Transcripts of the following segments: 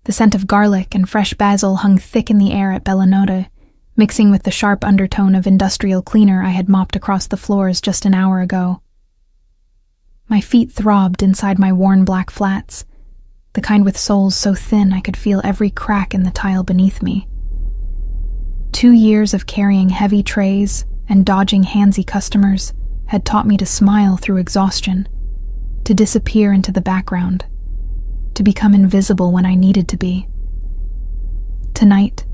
The scent of garlic and fresh basil hung thick in the air at Bella Notte, mixing with the sharp undertone of industrial cleaner I had mopped across the floors just an hour ago. My feet throbbed inside my worn black flats, the kind with soles so thin I could feel every crack in the tile beneath me. 2 years of carrying heavy trays and dodging handsy customers had taught me to smile through exhaustion, to disappear into the background, to become invisible when I needed to be. Tonight,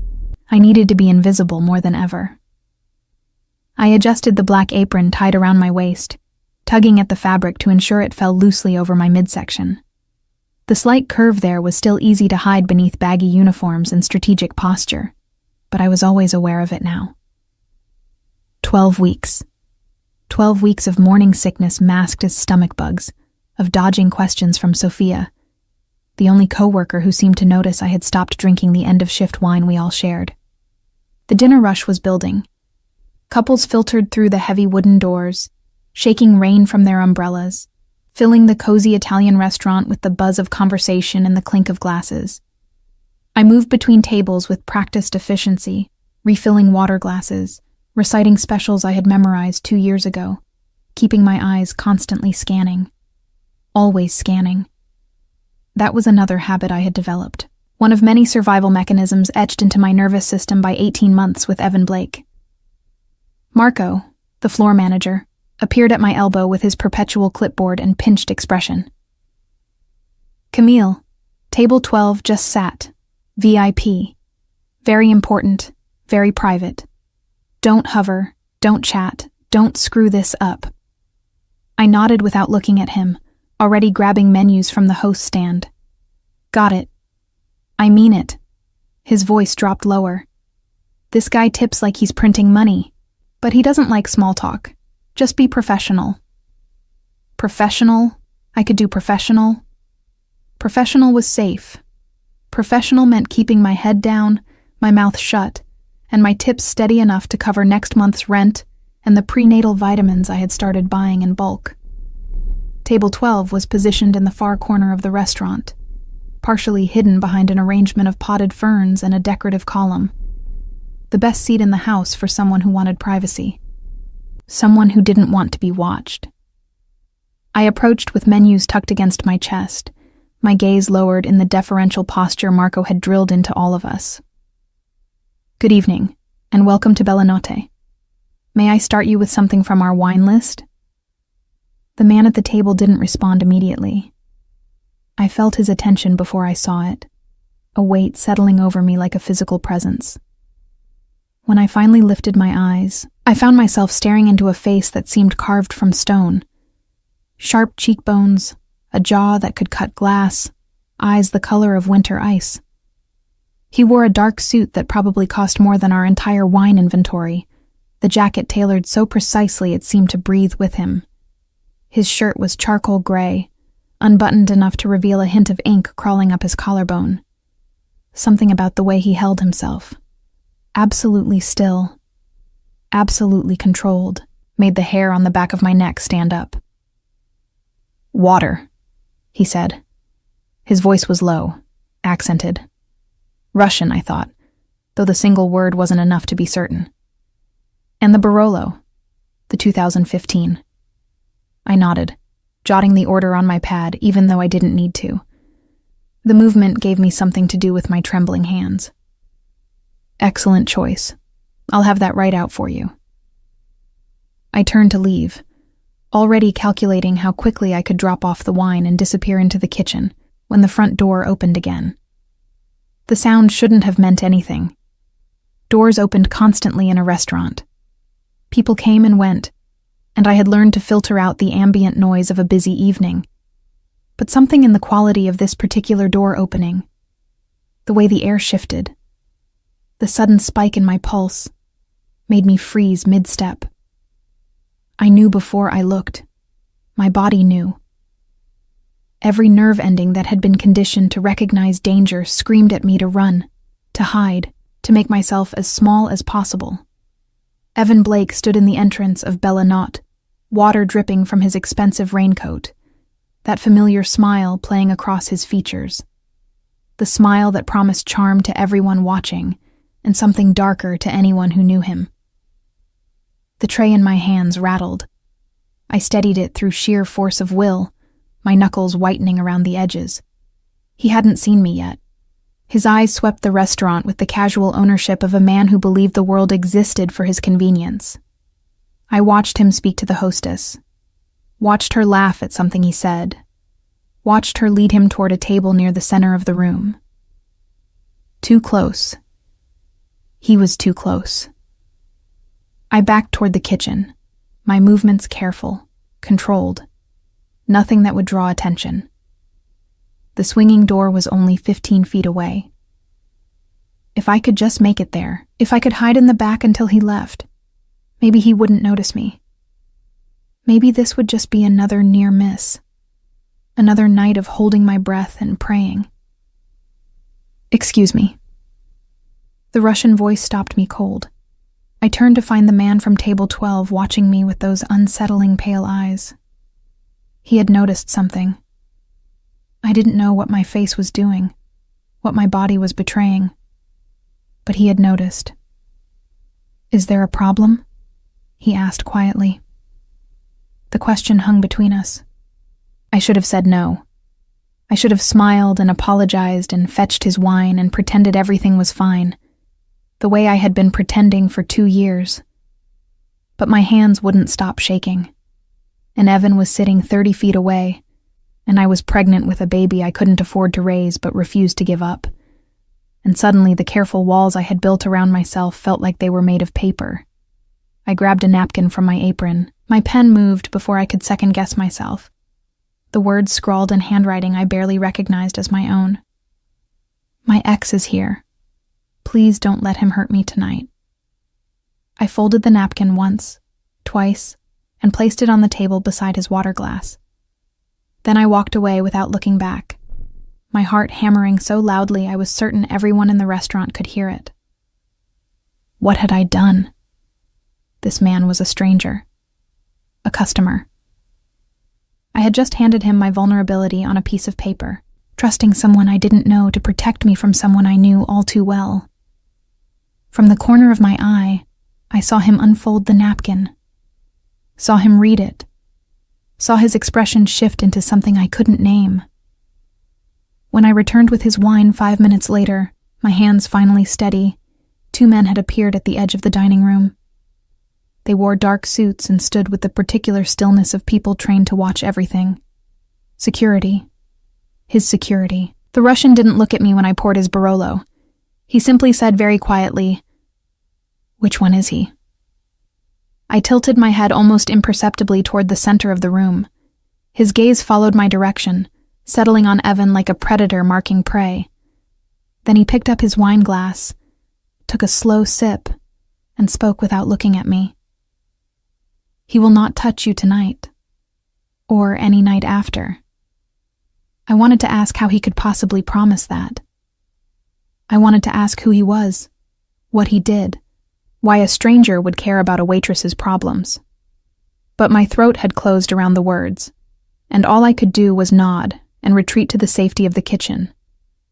I needed to be invisible more than ever. I adjusted the black apron tied around my waist, tugging at the fabric to ensure it fell loosely over my midsection. The slight curve there was still easy to hide beneath baggy uniforms and strategic posture, but I was always aware of it now. 12 weeks. 12 weeks of morning sickness masked as stomach bugs, of dodging questions from Sophia, the only coworker who seemed to notice I had stopped drinking the end-of-shift wine we all shared. The dinner rush was building. Couples filtered through the heavy wooden doors, shaking rain from their umbrellas, filling the cozy Italian restaurant with the buzz of conversation and the clink of glasses. I moved between tables with practiced efficiency, refilling water glasses, reciting specials I had memorized 2 years ago, keeping my eyes constantly scanning. Always scanning. That was another habit I had developed, one of many survival mechanisms etched into my nervous system by 18 months with Evan Blake. Marco, the floor manager, appeared at my elbow with his perpetual clipboard and pinched expression. Camille, table 12 just sat. VIP. Very important, very private. Don't hover, don't chat, don't screw this up. I nodded without looking at him, already grabbing menus from the host stand. Got it. I mean it. His voice dropped lower. This guy tips like he's printing money, but he doesn't like small talk. Just be professional. Professional? I could do professional. Professional was safe. Professional meant keeping my head down, my mouth shut, and my tips steady enough to cover next month's rent and the prenatal vitamins I had started buying in bulk. Table 12 was positioned in the far corner of the restaurant, partially hidden behind an arrangement of potted ferns and a decorative column. The best seat in the house for someone who wanted privacy. Someone who didn't want to be watched. I approached with menus tucked against my chest, my gaze lowered in the deferential posture Marco had drilled into all of us. Good evening, and welcome to Bella Notte. May I start you with something from our wine list? The man at the table didn't respond immediately. I felt his attention before I saw it, a weight settling over me like a physical presence. When I finally lifted my eyes, I found myself staring into a face that seemed carved from stone. Sharp cheekbones, a jaw that could cut glass, eyes the color of winter ice. He wore a dark suit that probably cost more than our entire wine inventory, the jacket tailored so precisely it seemed to breathe with him. His shirt was charcoal gray, unbuttoned enough to reveal a hint of ink crawling up his collarbone. Something about the way he held himself, absolutely still, absolutely controlled, made the hair on the back of my neck stand up. Water, he said. His voice was low, accented. Russian, I thought, though the single word wasn't enough to be certain. And the Barolo, the 2015. I nodded, jotting the order on my pad even though I didn't need to. The movement gave me something to do with my trembling hands. Excellent choice. I'll have that right out for you. I turned to leave, already calculating how quickly I could drop off the wine and disappear into the kitchen when the front door opened again. The sound shouldn't have meant anything. Doors opened constantly in a restaurant. People came and went, and I had learned to filter out the ambient noise of a busy evening. But something in the quality of this particular door opening, the way the air shifted, the sudden spike in my pulse, made me freeze mid-step. I knew before I looked. My body knew. Every nerve ending that had been conditioned to recognize danger screamed at me to run, to hide, to make myself as small as possible. Evan Blake stood in the entrance of Bella Notte, water dripping from his expensive raincoat, that familiar smile playing across his features. the smile that promised charm to everyone watching, and something darker to anyone who knew him. The tray in my hands rattled. I steadied it through sheer force of will, my knuckles whitening around the edges. He hadn't seen me yet. His eyes swept the restaurant with the casual ownership of a man who believed the world existed for his convenience. I watched him speak to the hostess, watched her laugh at something he said, watched her lead him toward a table near the center of the room. Too close. He was too close. I backed toward the kitchen, my movements careful, controlled, nothing that would draw attention. The swinging door was only 15 feet away. If I could just make it there, if I could hide in the back until he left, maybe he wouldn't notice me. Maybe this would just be another near miss, another night of holding my breath and praying. "Excuse me." The Russian voice stopped me cold. I turned to find the man from table 12 watching me with those unsettling pale eyes. He had noticed something. I didn't know what my face was doing, what my body was betraying, but he had noticed. "Is there a problem?" he asked quietly. The question hung between us. I should have said no. I should have smiled and apologized and fetched his wine and pretended everything was fine, the way I had been pretending for 2 years. But my hands wouldn't stop shaking, and Evan was sitting 30 feet away, and I was pregnant with a baby I couldn't afford to raise but refused to give up. And suddenly the careful walls I had built around myself felt like they were made of paper. I grabbed a napkin from my apron. My pen moved before I could second-guess myself. The words scrawled in handwriting I barely recognized as my own. "My ex is here. Please don't let him hurt me tonight." I folded the napkin once, twice, and placed it on the table beside his water glass. Then I walked away without looking back, my heart hammering so loudly I was certain everyone in the restaurant could hear it. What had I done? This man was a stranger, a customer. I had just handed him my vulnerability on a piece of paper, trusting someone I didn't know to protect me from someone I knew all too well. From the corner of my eye, I saw him unfold the napkin, saw him read it, saw his expression shift into something I couldn't name. When I returned with his wine 5 minutes later, my hands finally steady, 2 men had appeared at the edge of the dining room. They wore dark suits and stood with the particular stillness of people trained to watch everything. Security. His security. The Russian didn't look at me when I poured his Barolo. He simply said very quietly, "Which one is he?" I tilted my head almost imperceptibly toward the center of the room. His gaze followed my direction, settling on Evan like a predator marking prey. Then he picked up his wine glass, took a slow sip, and spoke without looking at me. "He will not touch you tonight, or any night after." I wanted to ask how he could possibly promise that. I wanted to ask who he was, what he did, why a stranger would care about a waitress's problems. But my throat had closed around the words, and all I could do was nod and retreat to the safety of the kitchen,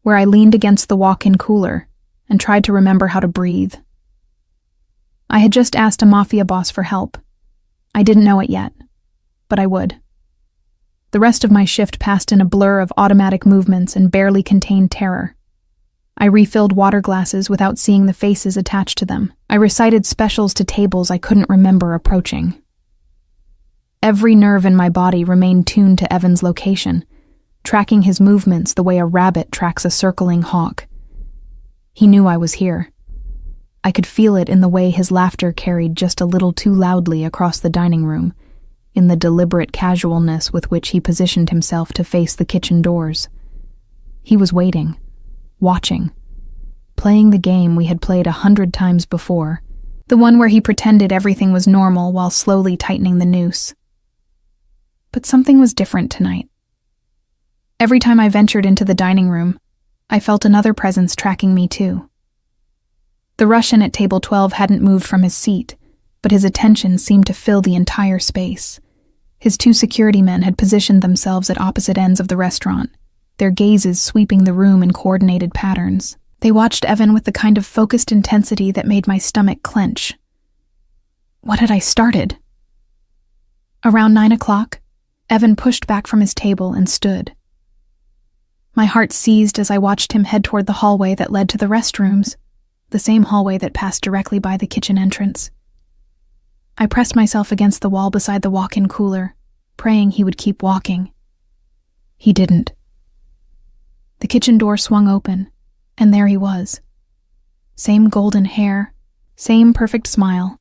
where I leaned against the walk-in cooler and tried to remember how to breathe. I had just asked a Mafia boss for help. I didn't know it yet, but I would. The rest of my shift passed in a blur of automatic movements and barely contained terror. I refilled water glasses without seeing the faces attached to them. I recited specials to tables I couldn't remember approaching. Every nerve in my body remained tuned to Evan's location, tracking his movements the way a rabbit tracks a circling hawk. He knew I was here. I could feel it in the way his laughter carried just a little too loudly across the dining room, in the deliberate casualness with which he positioned himself to face the kitchen doors. He was waiting, watching, playing the game we had played 100 times before, the one where he pretended everything was normal while slowly tightening the noose. But something was different tonight. Every time I ventured into the dining room, I felt another presence tracking me too. The Russian at table 12 hadn't moved from his seat, but his attention seemed to fill the entire space. His 2 security men had positioned themselves at opposite ends of the restaurant, their gazes sweeping the room in coordinated patterns. They watched Evan with the kind of focused intensity that made my stomach clench. What had I started? Around 9 o'clock, Evan pushed back from his table and stood. My heart seized as I watched him head toward the hallway that led to the restrooms, the same hallway that passed directly by the kitchen entrance. I pressed myself against the wall beside the walk-in cooler, praying he would keep walking. He didn't. The kitchen door swung open, and there he was. Same golden hair, same perfect smile,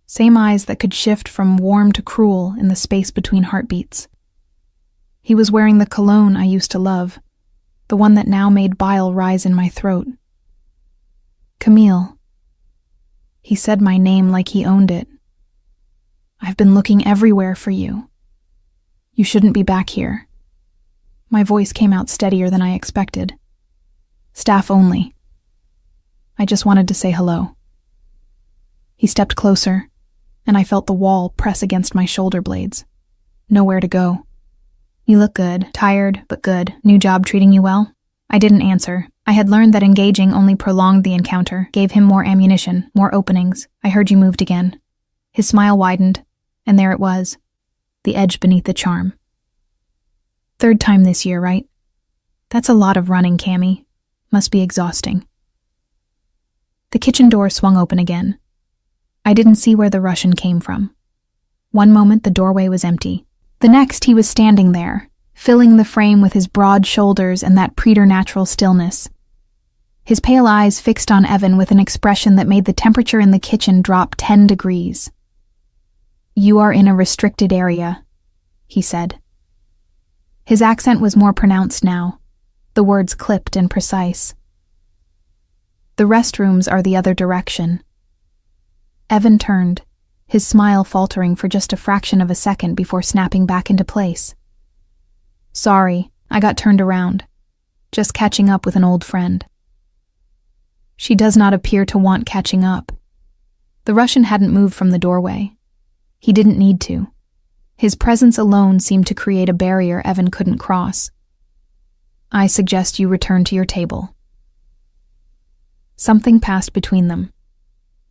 same eyes that could shift from warm to cruel in the space between heartbeats. He was wearing the cologne I used to love, the one that now made bile rise in my throat. Camille. He said my name like he owned it. I've been looking everywhere for you. You shouldn't be back here. My voice came out steadier than I expected. Staff only. I just wanted to say hello. He stepped closer, and I felt the wall press against my shoulder blades. Nowhere to go. You look good. Tired, but good. New job treating you well? I didn't answer. I had learned that engaging only prolonged the encounter, gave him more ammunition, more openings. I heard you moved again. His smile widened, and there it was, the edge beneath the charm. Third time this year, right? That's a lot of running, Cammy. Must be exhausting. The kitchen door swung open again. I didn't see where the Russian came from. One moment the doorway was empty. The next he was standing there, filling the frame with his broad shoulders and that preternatural stillness. His pale eyes fixed on Evan with an expression that made the temperature in the kitchen drop 10 degrees. You are in a restricted area, he said. His accent was more pronounced now, the words clipped and precise. The restrooms are the other direction. Evan turned, his smile faltering for just a fraction of a second before snapping back into place. Sorry, I got turned around. Just catching up with an old friend. She does not appear to want catching up. The Russian hadn't moved from the doorway. He didn't need to. His presence alone seemed to create a barrier Evan couldn't cross. I suggest you return to your table. Something passed between them.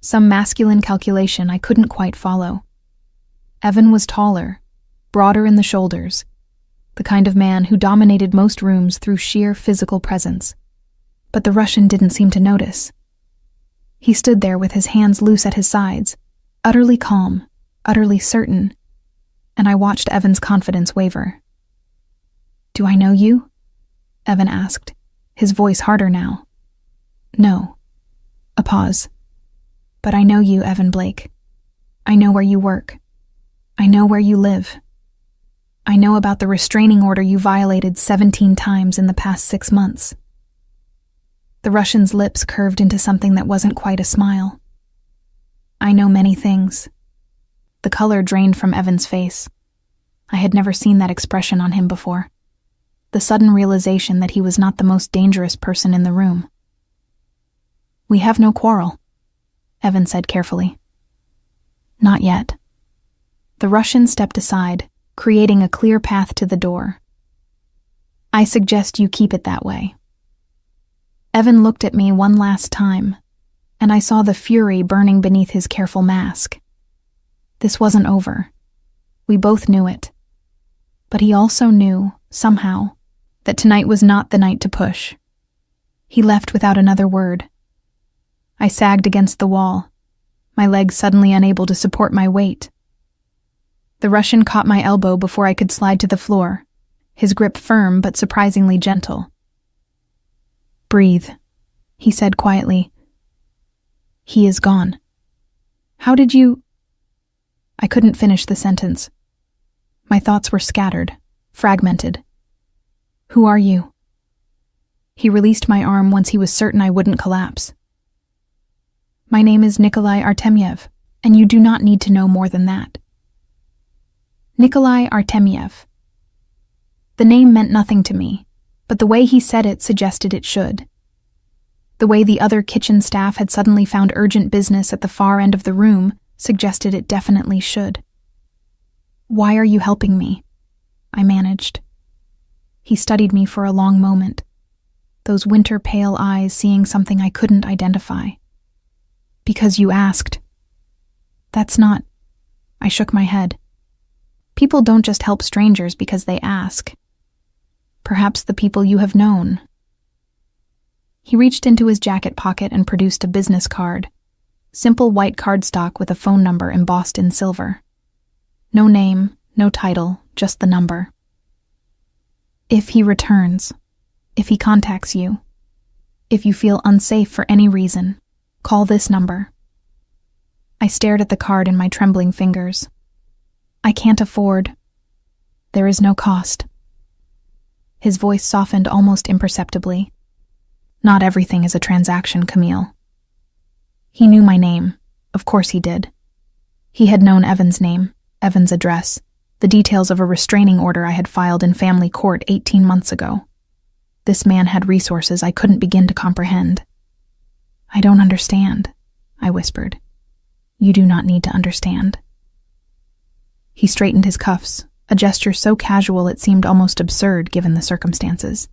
Some masculine calculation I couldn't quite follow. Evan was taller, broader in the shoulders, the kind of man who dominated most rooms through sheer physical presence. But the Russian didn't seem to notice. He stood there with his hands loose at his sides, utterly calm, utterly certain, and I watched Evan's confidence waver. Do I know you? Evan asked, his voice harder now. No. A pause. But I know you, Evan Blake. I know where you work. I know where you live. I know about the restraining order you violated 17 times in the past 6 months. The Russian's lips curved into something that wasn't quite a smile. I know many things. The color drained from Evan's face. I had never seen that expression on him before. The sudden realization that he was not the most dangerous person in the room. We have no quarrel, Evan said carefully. Not yet. The Russian stepped aside, creating a clear path to the door. I suggest you keep it that way. Evan looked at me one last time, and I saw the fury burning beneath his careful mask. This wasn't over. We both knew it. But he also knew, somehow, that tonight was not the night to push. He left without another word. I sagged against the wall, my legs suddenly unable to support my weight. The Russian caught my elbow before I could slide to the floor, his grip firm but surprisingly gentle. Breathe, he said quietly. He is gone. How did you... I couldn't finish the sentence. My thoughts were scattered, fragmented. Who are you? He released my arm once he was certain I wouldn't collapse. My name is Nikolai Artemyev, and you do not need to know more than that. Nikolai Artemyev. The name meant nothing to me, but the way he said it suggested it should. The way the other kitchen staff had suddenly found urgent business at the far end of the room suggested it definitely should. Why are you helping me? I managed. He studied me for a long moment, those winter pale eyes seeing something I couldn't identify. Because you asked. That's not. I shook my head. People don't just help strangers because they ask. Perhaps the people you have known. He reached into his jacket pocket and produced a business card. Simple white cardstock with a phone number embossed in silver. No name, no title, just the number. If he returns, if he contacts you, if you feel unsafe for any reason, call this number. I stared at the card in my trembling fingers. I can't afford. There is no cost. His voice softened almost imperceptibly. Not everything is a transaction, Camille. He knew my name. Of course he did. He had known Evan's name, Evan's address, the details of a restraining order I had filed in family court 18 months ago. This man had resources I couldn't begin to comprehend. I don't understand, I whispered. You do not need to understand. He straightened his cuffs, a gesture so casual it seemed almost absurd given the circumstances.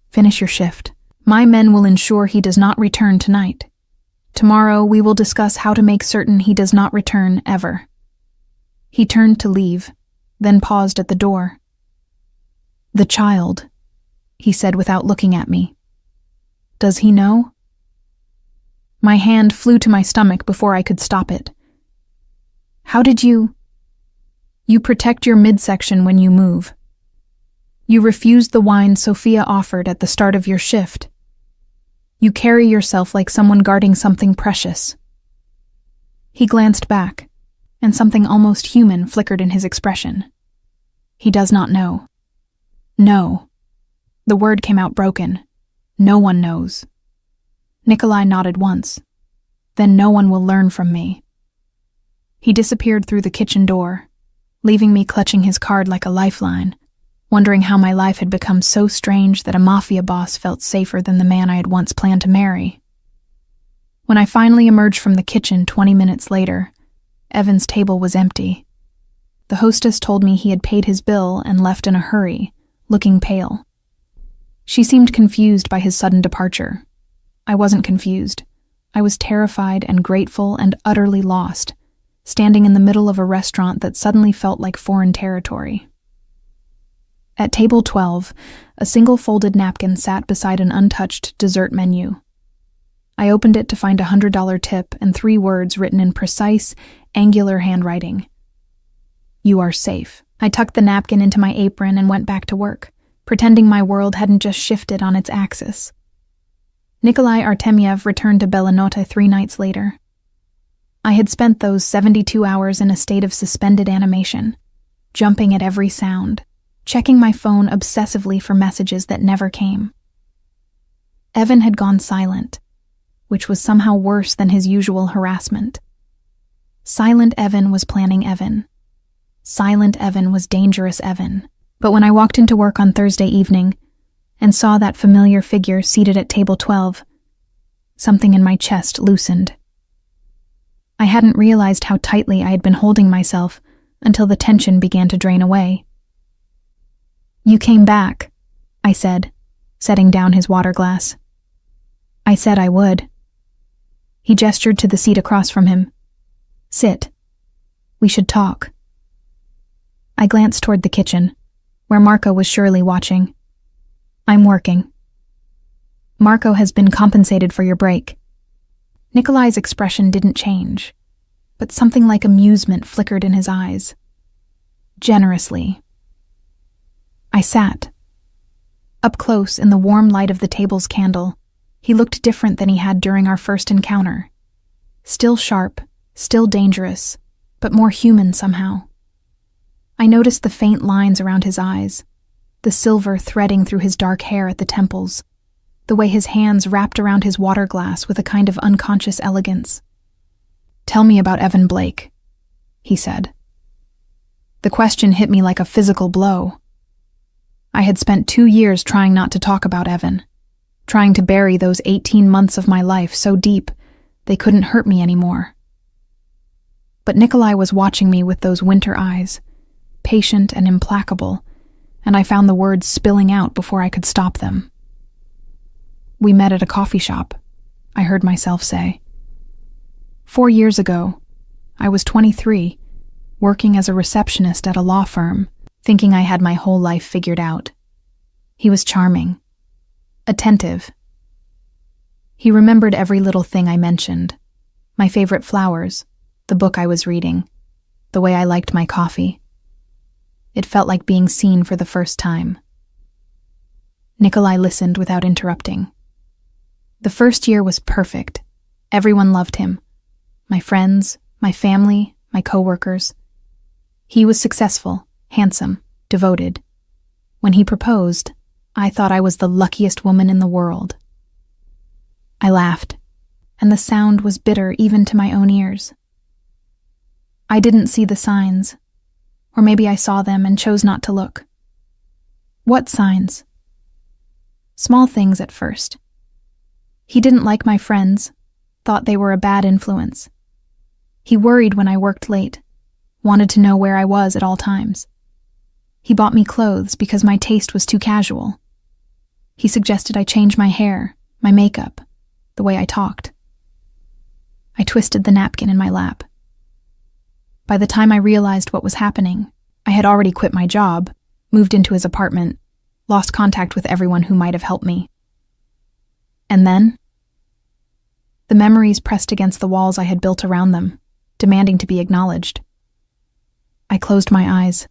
Finish your shift. My men will ensure he does not return tonight. Tomorrow we will discuss how to make certain he does not return ever. He turned to leave, then paused at the door. The child, he said without looking at me. Does he know? My hand flew to my stomach before I could stop it. How did you? You protect your midsection when you move. You refused the wine Sophia offered at the start of your shift. You carry yourself like someone guarding something precious. He glanced back, and something almost human flickered in his expression. He does not know. No. The word came out broken. No one knows. Nikolai nodded once. Then no one will learn from me. He disappeared through the kitchen door, leaving me clutching his card like a lifeline, wondering how my life had become so strange that a Mafia boss felt safer than the man I had once planned to marry. When I finally emerged from the kitchen 20 minutes later, Evan's table was empty. The hostess told me he had paid his bill and left in a hurry, looking pale. She seemed confused by his sudden departure. I wasn't confused. I was terrified and grateful and utterly lost, standing in the middle of a restaurant that suddenly felt like foreign territory. At table 12, a single folded napkin sat beside an untouched dessert menu. I opened it to find a $100 tip and 3 words written in precise, angular handwriting. You are safe. I tucked the napkin into my apron and went back to work, pretending my world hadn't just shifted on its axis. Nikolai Artemyev returned to Belanote 3 nights later. I had spent those 72 hours in a state of suspended animation, jumping at every sound, checking my phone obsessively for messages that never came. Evan had gone silent, which was somehow worse than his usual harassment. Silent Evan was planning Evan. Silent Evan was dangerous Evan. But when I walked into work on Thursday evening and saw that familiar figure seated at table 12, something in my chest loosened. I hadn't realized how tightly I had been holding myself until the tension began to drain away. You came back, I said, setting down his water glass. I said I would. He gestured to the seat across from him. Sit. We should talk. I glanced toward the kitchen, where Marco was surely watching. I'm working. Marco has been compensated for your break. Nikolai's expression didn't change, but something like amusement flickered in his eyes. Generously. I sat. Up close, in the warm light of the table's candle, he looked different than he had during our first encounter. Still sharp, still dangerous, but more human somehow. I noticed the faint lines around his eyes, the silver threading through his dark hair at the temples, the way his hands wrapped around his water glass with a kind of unconscious elegance. Tell me about Evan Blake, he said. The question hit me like a physical blow. I had spent 2 years trying not to talk about Evan, trying to bury those 18 months of my life so deep they couldn't hurt me anymore. But Nikolai was watching me with those winter eyes, patient and implacable, and I found the words spilling out before I could stop them. "We met at a coffee shop," I heard myself say. 4 years ago, I was 23, working as a receptionist at a law firm, thinking I had my whole life figured out. He was charming, attentive. He remembered every little thing I mentioned: my favorite flowers, the book I was reading, the way I liked my coffee. It felt like being seen for the first time. Nikolai listened without interrupting. The first year was perfect. Everyone loved him. My friends, my family, my coworkers. He was successful, handsome, devoted. When he proposed, I thought I was the luckiest woman in the world. I laughed, and the sound was bitter even to my own ears. I didn't see the signs, or maybe I saw them and chose not to look. What signs? Small things at first. He didn't like my friends, thought they were a bad influence. He worried when I worked late, wanted to know where I was at all times. He bought me clothes because my taste was too casual. He suggested I change my hair, my makeup, the way I talked. I twisted the napkin in my lap. By the time I realized what was happening, I had already quit my job, moved into his apartment, lost contact with everyone who might have helped me. And then, the memories pressed against the walls I had built around them, demanding to be acknowledged. I closed my eyes.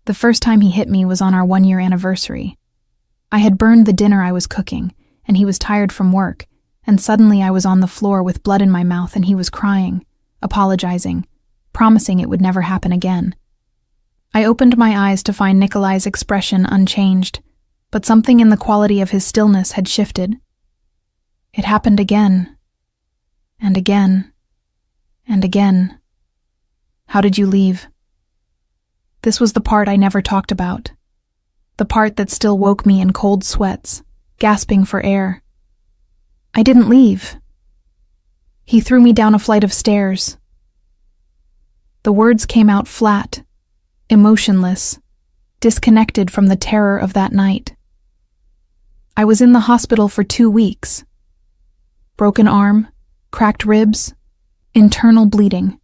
The first time he hit me was on our 1-year anniversary. I had burned the dinner I was cooking, and he was tired from work, and suddenly I was on the floor with blood in my mouth and he was crying, apologizing, promising it would never happen again. I opened my eyes to find Nikolai's expression unchanged, but something in the quality of his stillness had shifted. It happened again, and again, and again. "How did you leave?" This was the part I never talked about, the part that still woke me in cold sweats, gasping for air. "I didn't leave. He threw me down a flight of stairs." The words came out flat, emotionless, disconnected from the terror of that night. I was in the hospital for 2 weeks. Broken arm, cracked ribs, internal bleeding.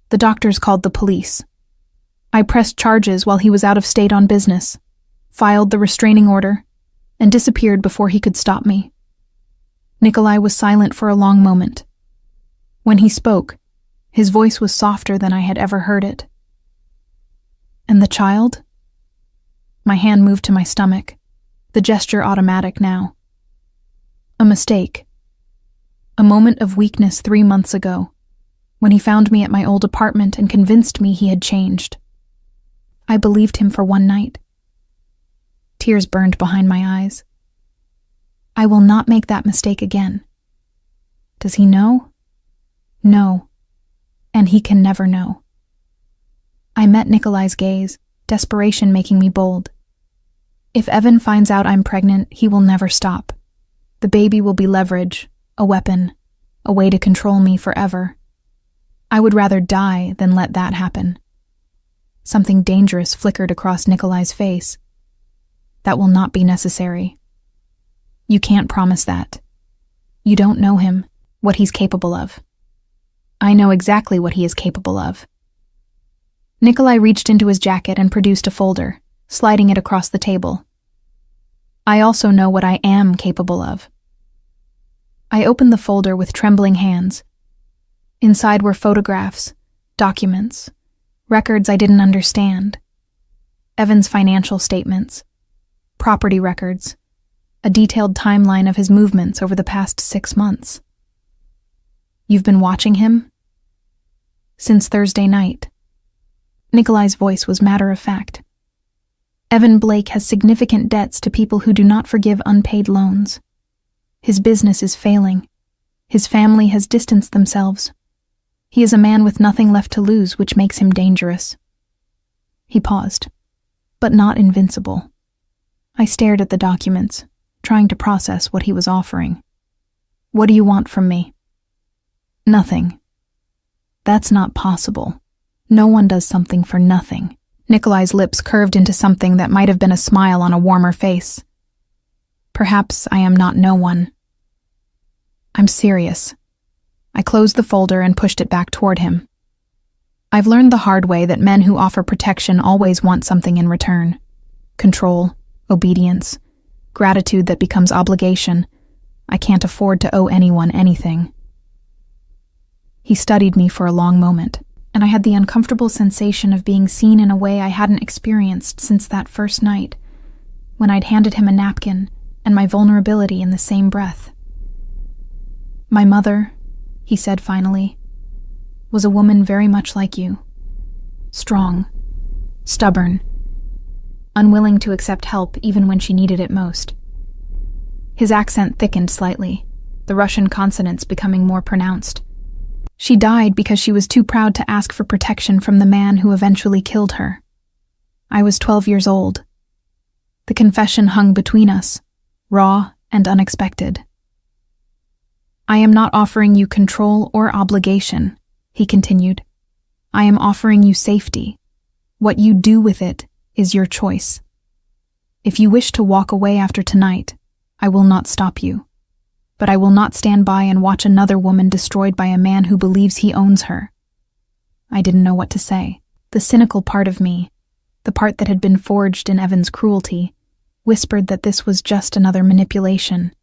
The doctors called the police. I pressed charges while he was out of state on business, filed the restraining order, and disappeared before he could stop me. Nikolai was silent for a long moment. When he spoke, his voice was softer than I had ever heard it. "And the child?" My hand moved to my stomach, the gesture automatic now. A mistake. A moment of weakness 3 months ago, when he found me at my old apartment and convinced me he had changed. I believed him for one night. Tears burned behind my eyes. I will not make that mistake again. Does he know? No. And he can never know. I met Nikolai's gaze, desperation making me bold. If Evan finds out I'm pregnant, he will never stop. The baby will be leverage, a weapon, a way to control me forever. I would rather die than let that happen. Something dangerous flickered across Nikolai's face. That will not be necessary. You can't promise that. You don't know him, what he's capable of. I know exactly what he is capable of. Nikolai reached into his jacket and produced a folder, sliding it across the table. I also know what I am capable of. I opened the folder with trembling hands. Inside were photographs, documents, records I didn't understand. Evan's financial statements, property records, a detailed timeline of his movements over the past 6 months. You've been watching him? Since Thursday night. Nikolai's voice was matter-of-fact. Evan Blake has significant debts to people who do not forgive unpaid loans. His business is failing. His family has distanced themselves. He is a man with nothing left to lose, which makes him dangerous. He paused, but not invincible. I stared at the documents, trying to process what he was offering. What do you want from me? Nothing. That's not possible. No one does something for nothing. Nikolai's lips curved into something that might have been a smile on a warmer face. Perhaps I am not no one. I'm serious. I closed the folder and pushed it back toward him. I've learned the hard way that men who offer protection always want something in return. Control, obedience, gratitude that becomes obligation. I can't afford to owe anyone anything. He studied me for a long moment, and I had the uncomfortable sensation of being seen in a way I hadn't experienced since that first night, when I'd handed him a napkin and my vulnerability in the same breath. My mother, he said finally, was a woman very much like you. Strong, stubborn, unwilling to accept help even when she needed it most. His accent thickened slightly, the Russian consonants becoming more pronounced. She died because she was too proud to ask for protection from the man who eventually killed her. I was 12 years old. The confession hung between us, raw and unexpected. I am not offering you control or obligation, he continued. I am offering you safety. What you do with it is your choice. If you wish to walk away after tonight, I will not stop you. But I will not stand by and watch another woman destroyed by a man who believes he owns her. I didn't know what to say. The cynical part of me, the part that had been forged in Evan's cruelty, whispered that this was just another manipulation,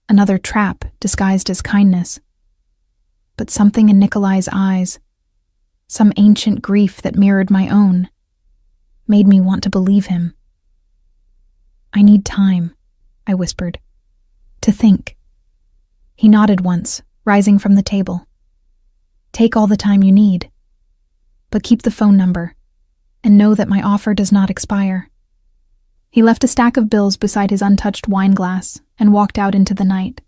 another trap disguised as kindness. But something in Nikolai's eyes, some ancient grief that mirrored my own, made me want to believe him. I need time, I whispered, to think. He nodded once, rising from the table. Take all the time you need, but keep the phone number, and know that my offer does not expire. He left a stack of bills beside his untouched wine glass and walked out into the night,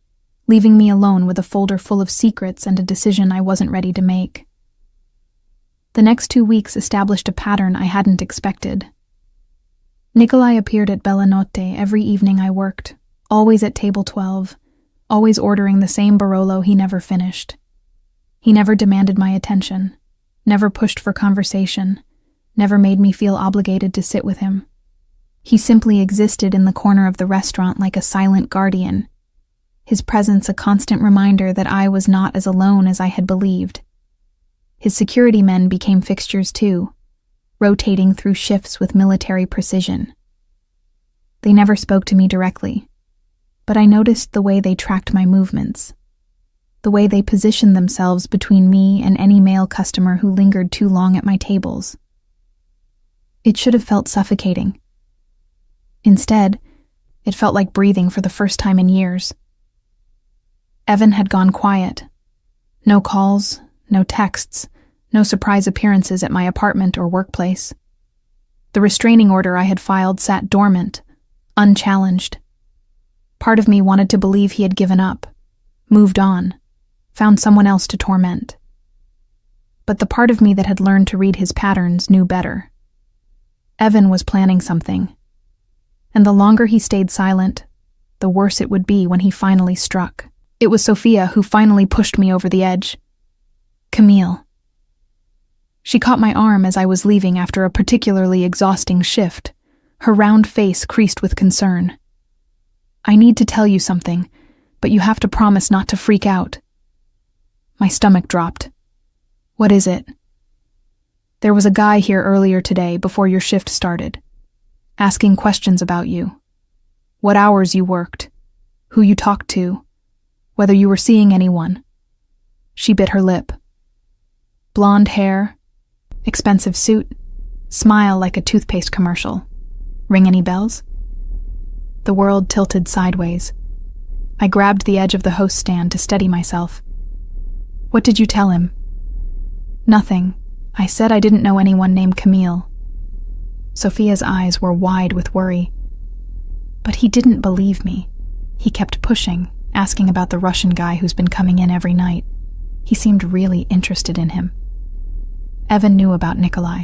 leaving me alone with a folder full of secrets and a decision I wasn't ready to make. The next 2 weeks established a pattern I hadn't expected. Nikolai appeared at Bella Notte every evening I worked, always at table 12, always ordering the same Barolo he never finished. He never demanded my attention, never pushed for conversation, never made me feel obligated to sit with him. He simply existed in the corner of the restaurant like a silent guardian, his presence a constant reminder that I was not as alone as I had believed. His security men became fixtures too, rotating through shifts with military precision. They never spoke to me directly, but I noticed the way they tracked my movements, the way they positioned themselves between me and any male customer who lingered too long at my tables. It should have felt suffocating. Instead, it felt like breathing for the first time in years. Evan had gone quiet. No calls, no texts, no surprise appearances at my apartment or workplace. The restraining order I had filed sat dormant, unchallenged. Part of me wanted to believe he had given up, moved on, found someone else to torment. But the part of me that had learned to read his patterns knew better. Evan was planning something, and the longer he stayed silent, the worse it would be when he finally struck. It was Sophia who finally pushed me over the edge. Camille. She caught my arm as I was leaving after a particularly exhausting shift, her round face creased with concern. I need to tell you something, but you have to promise not to freak out. My stomach dropped. What is it? There was a guy here earlier today before your shift started, asking questions about you. What hours you worked, who you talked to, whether you were seeing anyone. She bit her lip. Blonde hair, expensive suit, smile like a toothpaste commercial. Ring any bells? The world tilted sideways. I grabbed the edge of the host stand to steady myself. What did you tell him? Nothing. I said I didn't know anyone named Camille. Sophia's eyes were wide with worry. But he didn't believe me. He kept pushing, asking about the Russian guy who's been coming in every night. He seemed really interested in him. Evan knew about Nikolai.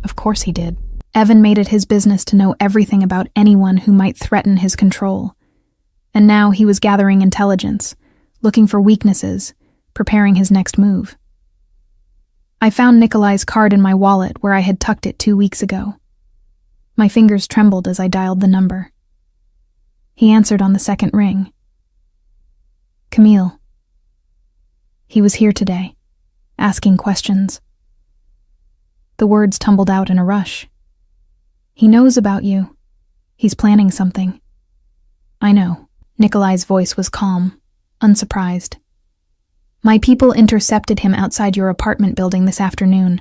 Of course he did. Evan made it his business to know everything about anyone who might threaten his control. And now he was gathering intelligence, looking for weaknesses, preparing his next move. I found Nikolai's card in my wallet where I had tucked it 2 weeks ago. My fingers trembled as I dialed the number. He answered on the second ring. Camille. He was here today, asking questions. The words tumbled out in a rush. He knows about you. He's planning something. I know. Nikolai's voice was calm, unsurprised. My people intercepted him outside your apartment building this afternoon.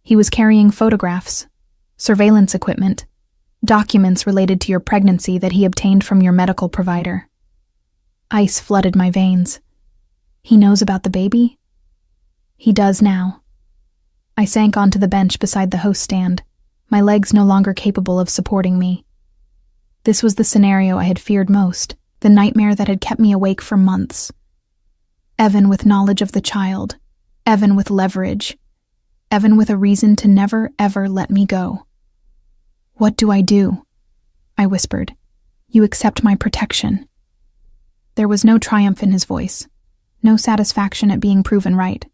He was carrying photographs, surveillance equipment, documents related to your pregnancy that he obtained from your medical provider. Ice flooded my veins. He knows about the baby? He does now. I sank onto the bench beside the host stand, my legs no longer capable of supporting me. This was the scenario I had feared most, the nightmare that had kept me awake for months. Evan with knowledge of the child, Evan with leverage, Evan with a reason to never, ever let me go. What do? I whispered. You accept my protection. There was no triumph in his voice, no satisfaction at being proven right,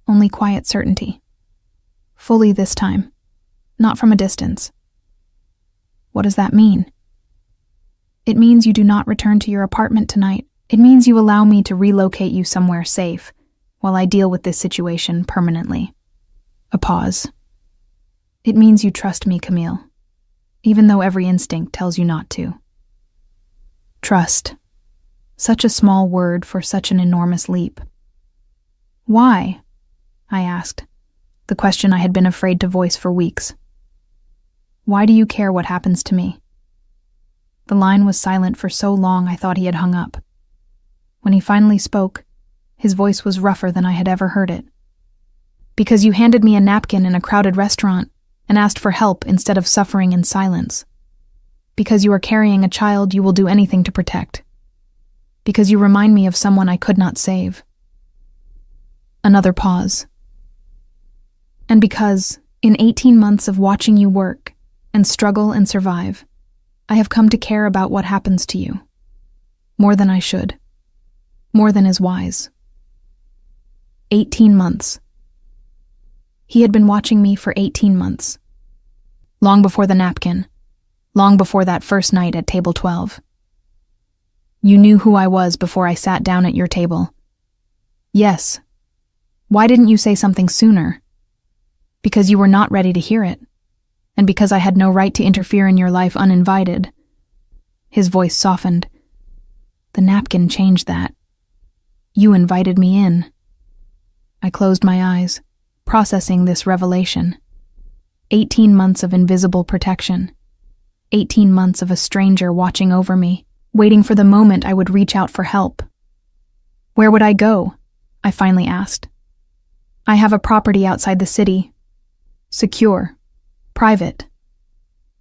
only quiet certainty. Fully this time, not from a distance. What does that mean? It means you do not return to your apartment tonight. It means you allow me to relocate you somewhere safe while I deal with this situation permanently. A pause. It means you trust me, Camille, even though every instinct tells you not to. Trust. Such a small word for such an enormous leap. Why? I asked, the question I had been afraid to voice for weeks. Why do you care what happens to me? The line was silent for so long I thought he had hung up. When he finally spoke, his voice was rougher than I had ever heard it. Because you handed me a napkin in a crowded restaurant and asked for help instead of suffering in silence. Because you are carrying a child you will do anything to protect. Because you remind me of someone I could not save. Another pause. And because, in 18 months of watching you work and struggle and survive, I have come to care about what happens to you. More than I should. More than is wise. 18 months. He had been watching me for 18 months. Long before the napkin. Long before that first night at table 12. You knew who I was before I sat down at your table. Yes. Why didn't you say something sooner? Because you were not ready to hear it. And because I had no right to interfere in your life uninvited. His voice softened. The napkin changed that. You invited me in. I closed my eyes, processing this revelation. 18 months of invisible protection. 18 months of a stranger watching over me, waiting for the moment I would reach out for help. Where would I go? I finally asked. I have a property outside the city. Secure. Private.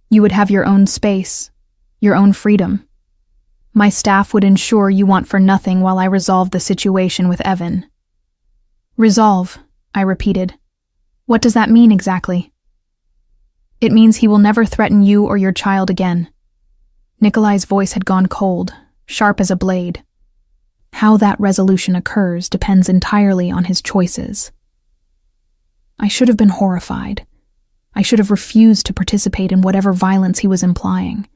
You would have your own space, your own freedom. My staff would ensure you want for nothing while I resolve the situation with Evan. Resolve, I repeated. What does that mean exactly? It means he will never threaten you or your child again. Nikolai's voice had gone cold, sharp as a blade. How that resolution occurs depends entirely on his choices. I should have been horrified. I should have refused to participate in whatever violence he was implying.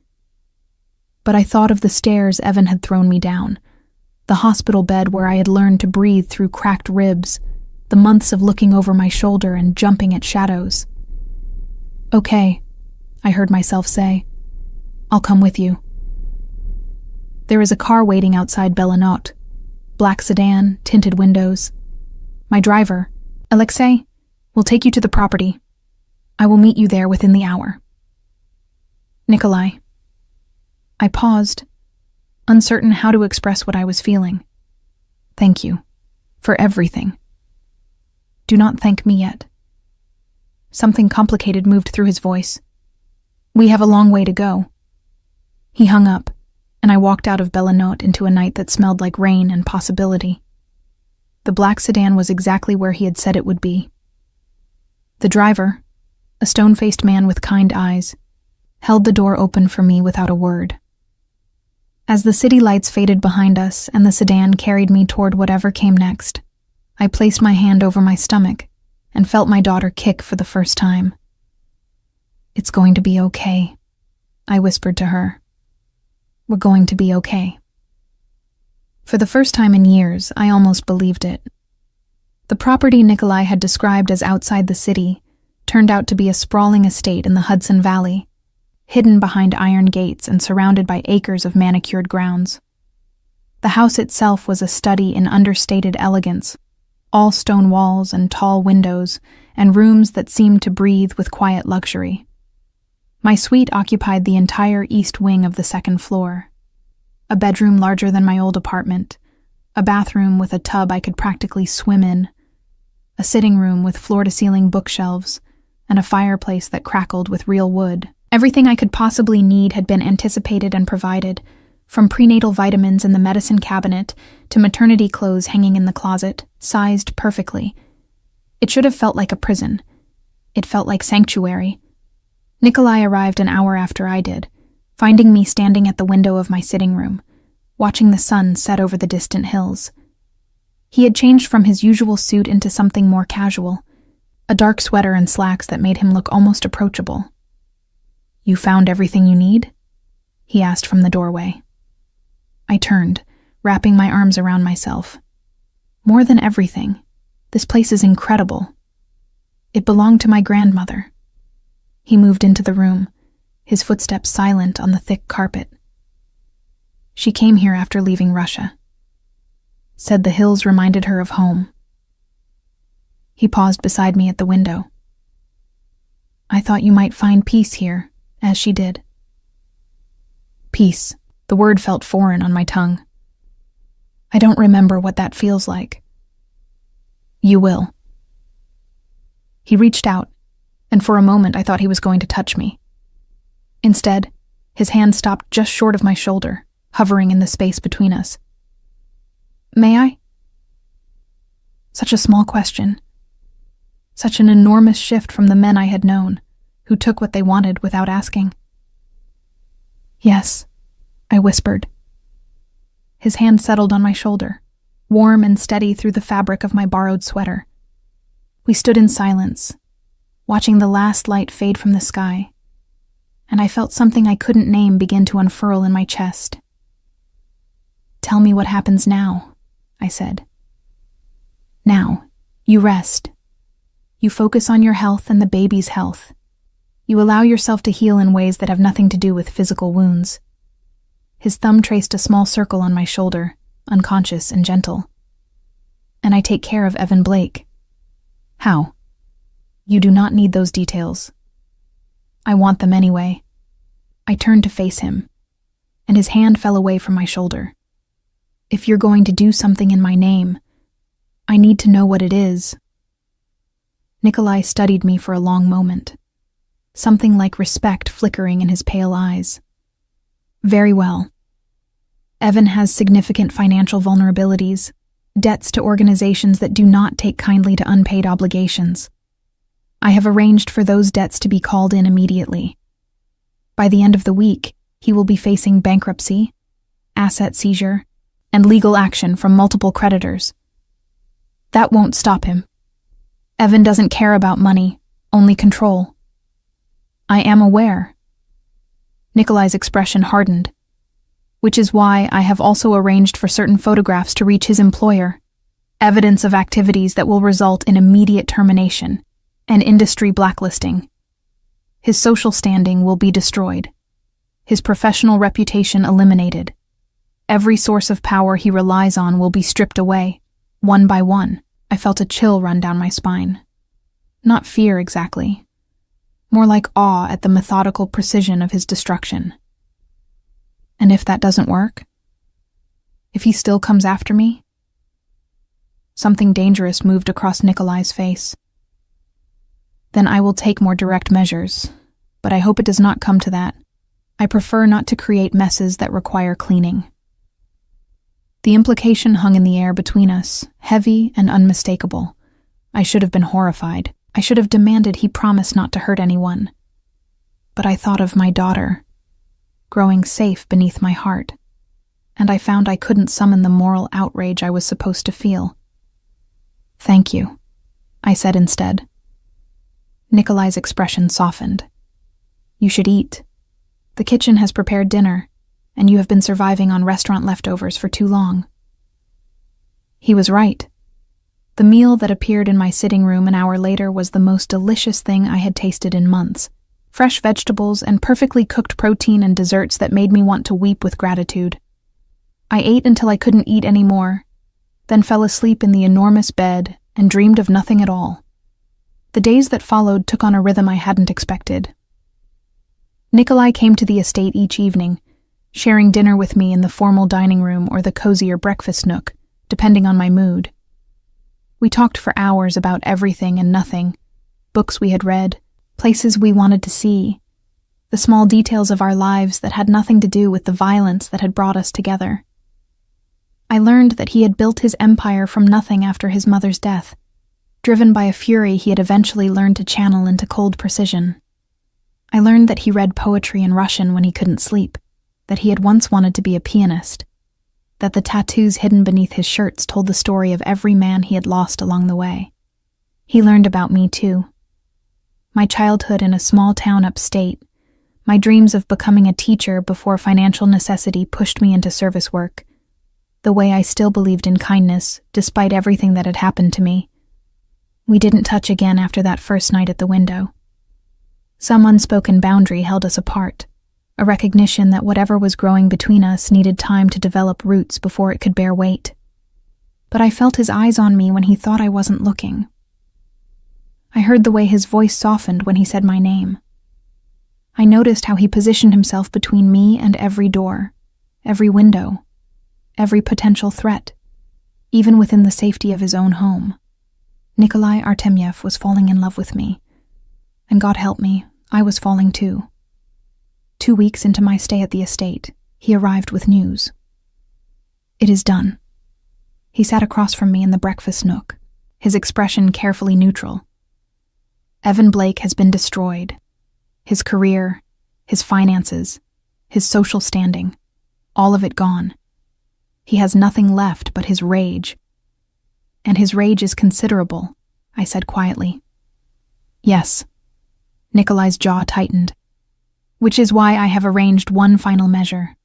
But I thought of the stairs Evan had thrown me down, the hospital bed where I had learned to breathe through cracked ribs, the months of looking over my shoulder and jumping at shadows. Okay, I heard myself say. I'll come with you. There is a car waiting outside Bellinot. Black sedan, tinted windows. My driver, Alexei, will take you to the property. I will meet you there within the hour. Nikolai. I paused, uncertain how to express what I was feeling. Thank you. For everything. Do not thank me yet. Something complicated moved through his voice. We have a long way to go. He hung up, and I walked out of Bellinot into a night that smelled like rain and possibility. The black sedan was exactly where he had said it would be. The driver, a stone-faced man with kind eyes, held the door open for me without a word. As the city lights faded behind us and the sedan carried me toward whatever came next, I placed my hand over my stomach and felt my daughter kick for the first time. "It's going to be okay," I whispered to her. "We're going to be okay." For the first time in years, I almost believed it. The property Nikolai had described as outside the city turned out to be a sprawling estate in the Hudson Valley, hidden behind iron gates and surrounded by acres of manicured grounds. The house itself was a study in understated elegance, all stone walls and tall windows, and rooms that seemed to breathe with quiet luxury. My suite occupied the entire east wing of the second floor. A bedroom larger than my old apartment, a bathroom with a tub I could practically swim in, a sitting room with floor-to-ceiling bookshelves, and a fireplace that crackled with real wood. Everything I could possibly need had been anticipated and provided, from prenatal vitamins in the medicine cabinet to maternity clothes hanging in the closet, sized perfectly. It should have felt like a prison. It felt like sanctuary. Nikolai arrived an hour after I did, finding me standing at the window of my sitting room, watching the sun set over the distant hills. He had changed from his usual suit into something more casual, a dark sweater and slacks that made him look almost approachable. "You found everything you need?" he asked from the doorway. I turned, wrapping my arms around myself. "More than everything, this place is incredible. It belonged to my grandmother." He moved into the room, his footsteps silent on the thick carpet. "She came here after leaving Russia. Said the hills reminded her of home." He paused beside me at the window. "I thought you might find peace here, as she did." Peace. The word felt foreign on my tongue. "I don't remember what that feels like." "You will." He reached out, and for a moment I thought he was going to touch me. Instead, his hand stopped just short of my shoulder, hovering in the space between us. "May I?" Such a small question. Such an enormous shift from the men I had known, who took what they wanted without asking. "Yes," I whispered. His hand settled on my shoulder, warm and steady through the fabric of my borrowed sweater. We stood in silence, watching the last light fade from the sky, and I felt something I couldn't name begin to unfurl in my chest. "Tell me what happens now," I said. "Now, you rest. You focus on your health and the baby's health. You allow yourself to heal in ways that have nothing to do with physical wounds." His thumb traced a small circle on my shoulder, unconscious and gentle. "And I take care of Evan Blake." "How?" "You do not need those details." "I want them anyway." I turned to face him, and his hand fell away from my shoulder. "If you're going to do something in my name, I need to know what it is." Nikolai studied me for a long moment, something like respect flickering in his pale eyes. "Very well. Evan has significant financial vulnerabilities, debts to organizations that do not take kindly to unpaid obligations. I have arranged for those debts to be called in immediately. By the end of the week, he will be facing bankruptcy, asset seizure, and legal action from multiple creditors. That won't stop him. Evan doesn't care about money, only control." "I am aware." Nikolai's expression hardened, "which is why I have also arranged for certain photographs to reach his employer, evidence of activities that will result in immediate termination and industry blacklisting. His social standing will be destroyed, his professional reputation eliminated. Every source of power he relies on will be stripped away, one by one." I felt a chill run down my spine. Not fear exactly, more like awe at the methodical precision of his destruction. "And if that doesn't work? If he still comes after me?" Something dangerous moved across Nikolai's face. "Then I will take more direct measures, but I hope it does not come to that. I prefer not to create messes that require cleaning." The implication hung in the air between us, heavy and unmistakable. I should have been horrified. I should have demanded he promise not to hurt anyone. But I thought of my daughter, growing safe beneath my heart, and I found I couldn't summon the moral outrage I was supposed to feel. "Thank you," I said instead. Nikolai's expression softened. You should eat. The kitchen has prepared dinner, and you have been surviving on restaurant leftovers for too long. He was right. The meal that appeared in my sitting room an hour later was the most delicious thing I had tasted in months. Fresh vegetables and perfectly cooked protein and desserts that made me want to weep with gratitude. I ate until I couldn't eat anymore, then fell asleep in the enormous bed and dreamed of nothing at all. The days that followed took on a rhythm I hadn't expected. Nikolai came to the estate each evening, sharing dinner with me in the formal dining room or the cozier breakfast nook, depending on my mood. We talked for hours about everything and nothing, books we had read, places we wanted to see, the small details of our lives that had nothing to do with the violence that had brought us together. I learned that he had built his empire from nothing after his mother's death, driven by a fury he had eventually learned to channel into cold precision. I learned that he read poetry in Russian when he couldn't sleep, that he had once wanted to be a pianist, that the tattoos hidden beneath his shirts told the story of every man he had lost along the way. He learned about me too. My childhood in a small town upstate, my dreams of becoming a teacher before financial necessity pushed me into service work, the way I still believed in kindness despite everything that had happened to me. We didn't touch again after that first night at the window. Some unspoken boundary held us apart, a recognition that whatever was growing between us needed time to develop roots before it could bear weight. But I felt his eyes on me when he thought I wasn't looking. I heard the way his voice softened when he said my name. I noticed how he positioned himself between me and every door, every window, every potential threat, even within the safety of his own home. Nikolai Artemyev was falling in love with me, and God help me, I was falling too. 2 weeks into my stay at the estate, he arrived with news. It is done. He sat across from me in the breakfast nook, his expression carefully neutral. Evan Blake has been destroyed. His career, his finances, his social standing, all of it gone. He has nothing left but his rage. And his rage is considerable, I said quietly. Yes. Nikolai's jaw tightened. Which is why I have arranged one final measure,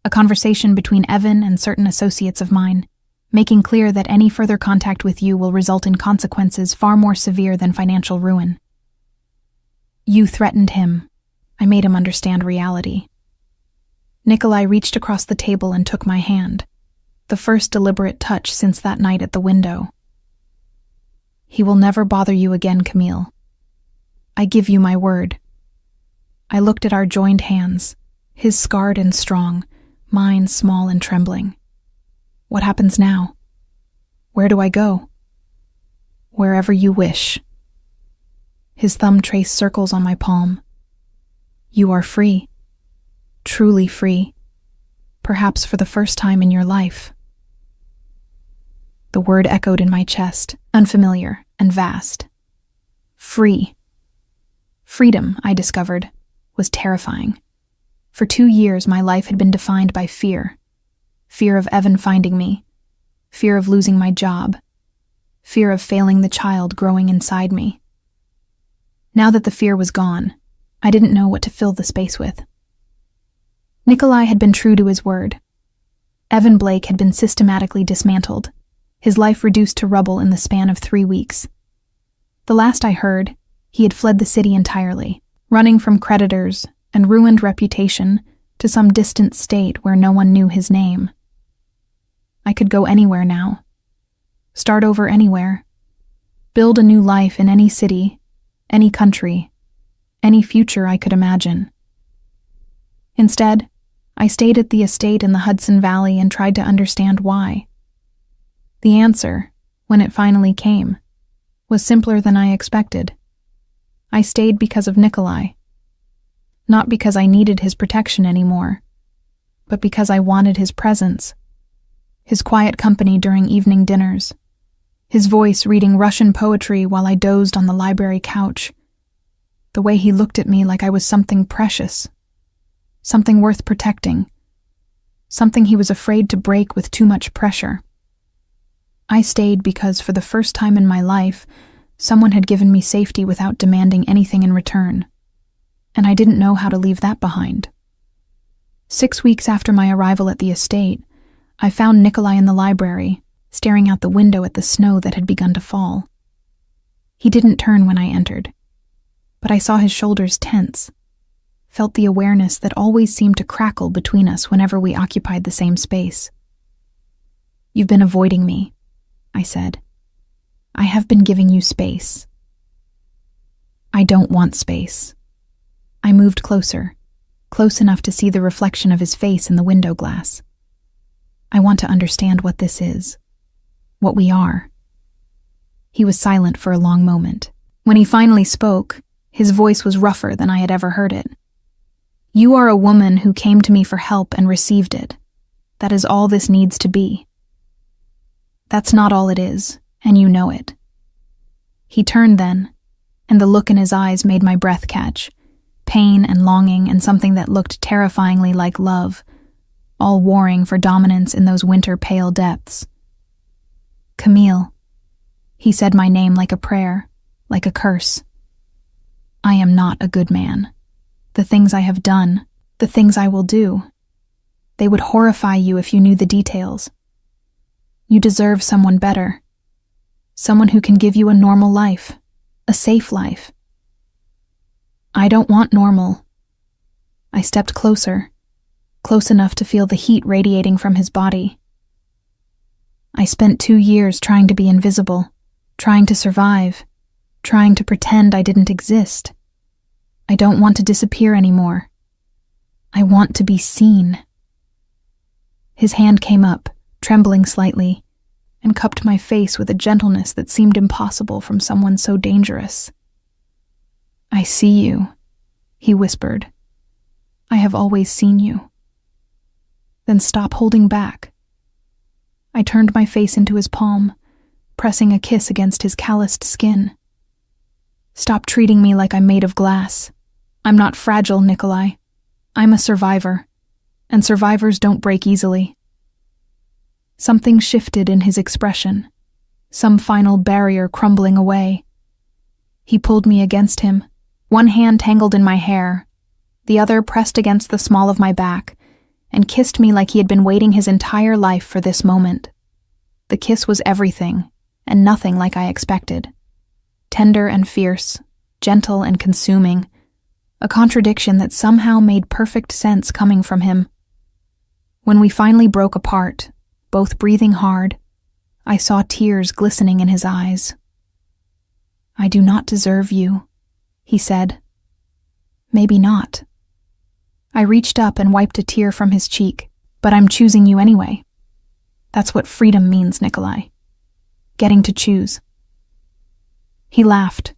a conversation between Evan and certain associates of mine, making clear that any further contact with you will result in consequences far more severe than financial ruin. You threatened him. I made him understand reality. Nikolai reached across the table and took my hand, the first deliberate touch since that night at the window. He will never bother you again, Camille. I give you my word. I looked at our joined hands, his scarred and strong, mine small and trembling. What happens now? Where do I go? Wherever you wish. His thumb traced circles on my palm. You are free. Truly free. Perhaps for the first time in your life. The word echoed in my chest, unfamiliar and vast. Free. Freedom, I discovered, was terrifying. For 2 years, my life had been defined by fear. Fear of Evan finding me. Fear of losing my job. Fear of failing the child growing inside me. Now that the fear was gone, I didn't know what to fill the space with. Nikolai had been true to his word. Evan Blake had been systematically dismantled, his life reduced to rubble in the span of 3 weeks. The last I heard, he had fled the city entirely, running from creditors and ruined reputation to some distant state where no one knew his name. I could go anywhere now. Start over anywhere. Build a new life in any city, any country, any future I could imagine. Instead, I stayed at the estate in the Hudson Valley and tried to understand why. The answer, when it finally came, was simpler than I expected. I stayed because of Nikolai. Not because I needed his protection anymore, but because I wanted his presence. His quiet company during evening dinners. His voice reading Russian poetry while I dozed on the library couch. The way he looked at me like I was something precious. Something worth protecting. Something he was afraid to break with too much pressure. I stayed because for the first time in my life, Someone had given me safety without demanding anything in return, and I didn't know how to leave that behind. 6 weeks after my arrival at the estate, I found Nikolai in the library, staring out the window at the snow that had begun to fall. He didn't turn when I entered, but I saw his shoulders tense, felt the awareness that always seemed to crackle between us whenever we occupied the same space. "You've been avoiding me," I said. "I have been giving you space." "I don't want space." I moved closer, close enough to see the reflection of his face in the window glass. "I want to understand what this is, what we are." He was silent for a long moment. When he finally spoke, his voice was rougher than I had ever heard it. "You are a woman who came to me for help and received it. That is all this needs to be. That's not all it is, and you know it." He turned then, and the look in his eyes made my breath catch. Pain and longing and something that looked terrifyingly like love, all warring for dominance in those winter pale depths. "Camille." He said my name like a prayer, like a curse. "I am not a good man. The things I have done, the things I will do, they would horrify you if you knew the details. You deserve someone better, someone who can give you a normal life, a safe life." "I don't want normal." I stepped closer, close enough to feel the heat radiating from his body. "I spent 2 years trying to be invisible, trying to survive, trying to pretend I didn't exist. I don't want to disappear anymore. I want to be seen." His hand came up, trembling slightly, and cupped my face with a gentleness that seemed impossible from someone so dangerous. "I see you," he whispered. "I have always seen you." "Then stop holding back." I turned my face into his palm, pressing a kiss against his calloused skin. "Stop treating me like I'm made of glass. I'm not fragile, Nikolai. I'm a survivor, and survivors don't break easily." Something shifted in his expression, some final barrier crumbling away. He pulled me against him, one hand tangled in my hair, the other pressed against the small of my back, and kissed me like he had been waiting his entire life for this moment. The kiss was everything, and nothing like I expected. Tender and fierce, gentle and consuming, a contradiction that somehow made perfect sense coming from him. When we finally broke apart, both breathing hard, I saw tears glistening in his eyes. "I do not deserve you," he said. "Maybe not." I reached up and wiped a tear from his cheek. "But I'm choosing you anyway. That's what freedom means, Nikolai. Getting to choose." He laughed,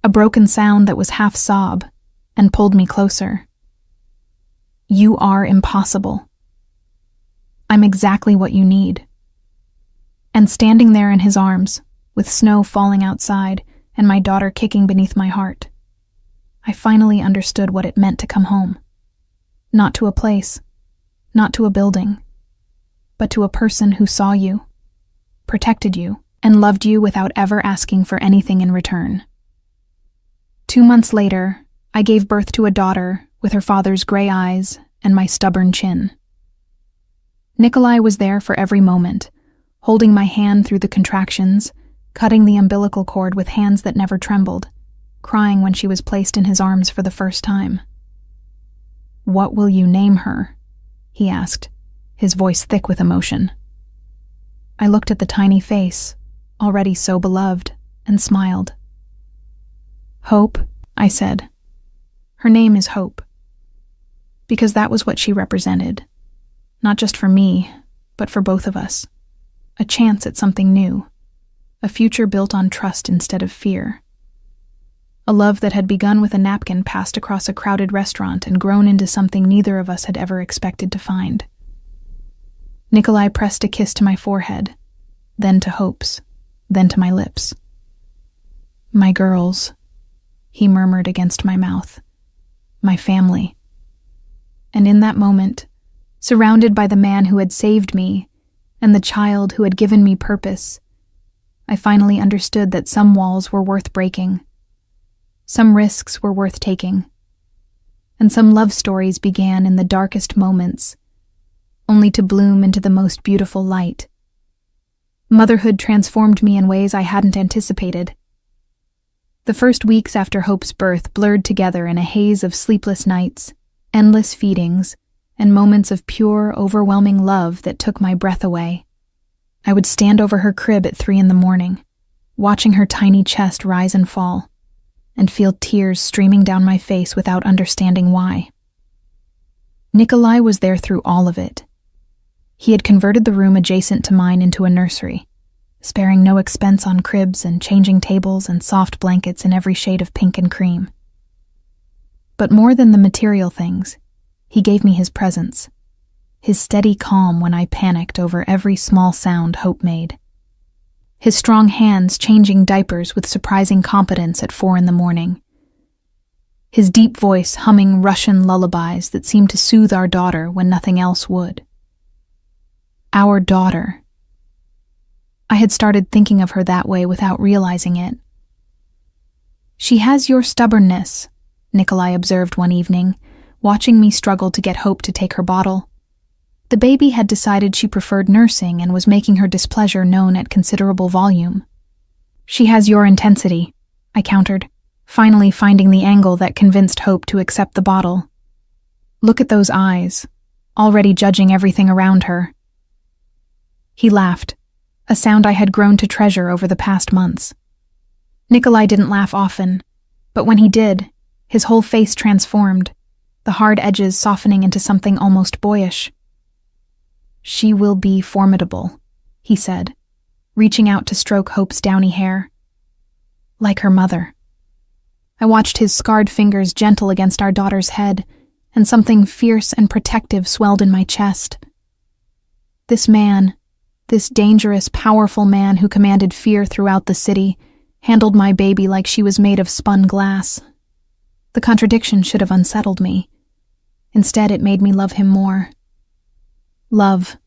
a broken sound that was half sob, and pulled me closer. "You are impossible. I'm exactly what you need." And standing there in his arms, with snow falling outside and my daughter kicking beneath my heart, I finally understood what it meant to come home. Not to a place, not to a building, but to a person who saw you, protected you, and loved you without ever asking for anything in return. 2 months later, I gave birth to a daughter with her father's gray eyes and my stubborn chin. Nikolai was there for every moment, holding my hand through the contractions, cutting the umbilical cord with hands that never trembled, crying when she was placed in his arms for the first time. "What will you name her?" he asked, his voice thick with emotion. I looked at the tiny face, already so beloved, and smiled. "Hope," I said. "Her name is Hope." Because that was what she represented. Not just for me, but for both of us. A chance at something new. A future built on trust instead of fear. A love that had begun with a napkin passed across a crowded restaurant and grown into something neither of us had ever expected to find. Nikolai pressed a kiss to my forehead, then to Hope's, then to my lips. "My girls," he murmured against my mouth. "My family." And in that moment, surrounded by the man who had saved me and the child who had given me purpose, I finally understood that some walls were worth breaking. Some risks were worth taking. And some love stories began in the darkest moments, only to bloom into the most beautiful light. Motherhood transformed me in ways I hadn't anticipated. The first weeks after Hope's birth blurred together in a haze of sleepless nights, endless feedings, and moments of pure, overwhelming love that took my breath away. I would stand over her crib at 3 a.m, watching her tiny chest rise and fall, and feel tears streaming down my face without understanding why. Nikolai was there through all of it. He had converted the room adjacent to mine into a nursery, sparing no expense on cribs and changing tables and soft blankets in every shade of pink and cream. But more than the material things, he gave me his presence, his steady calm when I panicked over every small sound Hope made. His strong hands changing diapers with surprising competence at 4 a.m. His deep voice humming Russian lullabies that seemed to soothe our daughter when nothing else would. Our daughter. I had started thinking of her that way without realizing it. "She has your stubbornness," Nikolai observed one evening, watching me struggle to get Hope to take her bottle. The baby had decided she preferred nursing and was making her displeasure known at considerable volume. "She has your intensity," I countered, finally finding the angle that convinced Hope to accept the bottle. "Look at those eyes, already judging everything around her." He laughed, a sound I had grown to treasure over the past months. Nikolai didn't laugh often, but when he did, his whole face transformed, the hard edges softening into something almost boyish. "She will be formidable," he said, reaching out to stroke Hope's downy hair. "Like her mother." I watched his scarred fingers gentle against our daughter's head, and something fierce and protective swelled in my chest. This man, this dangerous, powerful man who commanded fear throughout the city, handled my baby like she was made of spun glass. The contradiction should have unsettled me. Instead, it made me love him more. Love.